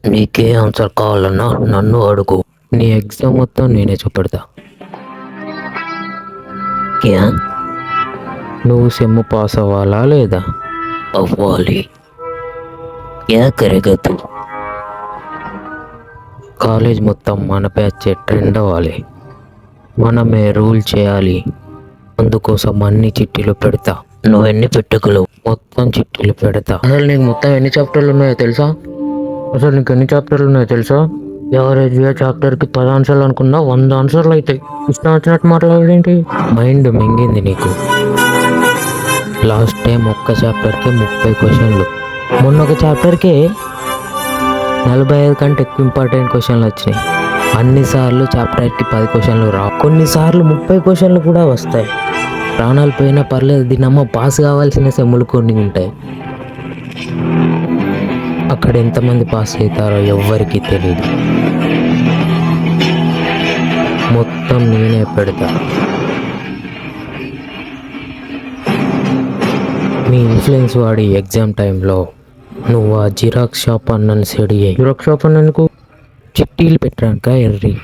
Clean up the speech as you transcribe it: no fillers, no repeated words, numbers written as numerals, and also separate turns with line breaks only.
నీకే ఆన్సర్ కావాలన్నా నన్ను అడుగు. నీ ఎగ్జామ్ మొత్తం నేనే చూపెడతా. క్యా? నువ్వు సెమ్ పాస్ అవ్వాలా లేదా? అవ్వాలి. క్యా కరేగా తూ? కాలేజ్ మొత్తం మన బ్యాచ్ ట్రెండ్ అవ్వాలి. మనమే రూల్ చేయాలి. అందుకోసం అన్ని చిట్టీలు పెడతా. నువ్వెన్ని పెట్టగలవు? మొత్తం చిట్టీలు పెడతా. అసలు నీకు మొత్తం ఎన్ని చాప్టర్లు ఉన్నాయో తెలుసా? యావరేజ్గా చాప్టర్కి 10 ఆన్సర్లు అనుకున్నా 100 ఆన్సర్లు అవుతాయి. ఇష్టం వచ్చినట్టు మాట్లాడేంటి? మైండ్ మింగింది నీకు. లాస్ట్ టైం ఒక్క చాప్టర్కి 30 క్వశ్చన్లు. మొన్న ఒక చాప్టర్కి 45 కంటే ఎక్కువ ఇంపార్టెంట్ క్వశ్చన్లు వచ్చినాయి. అన్నిసార్లు చాప్టర్కి 10 క్వశ్చన్లు రావు, కొన్నిసార్లు 30 క్వశ్చన్లు కూడా వస్తాయి. ప్రాణాలు పోయినా పర్లేదు, దీనమ్మ పాస్ కావాల్సిన సెమ్ములు కొన్ని ఉంటాయి. అక్కడ ఎంతమంది పాస్ అవుతారో ఎవ్వరికీ తెలియదు. మొత్తం నేనే పెడతా. మీ ఇన్ఫ్లుయెన్స్ వాడి ఎగ్జామ్ టైంలో నువ్వు ఆ జిరాక్స్ షాప్ అన్నని సెడి. జిరాక్స్ షాప్ అన్నకు చిట్టీలు పెట్టాక ఎర్రి.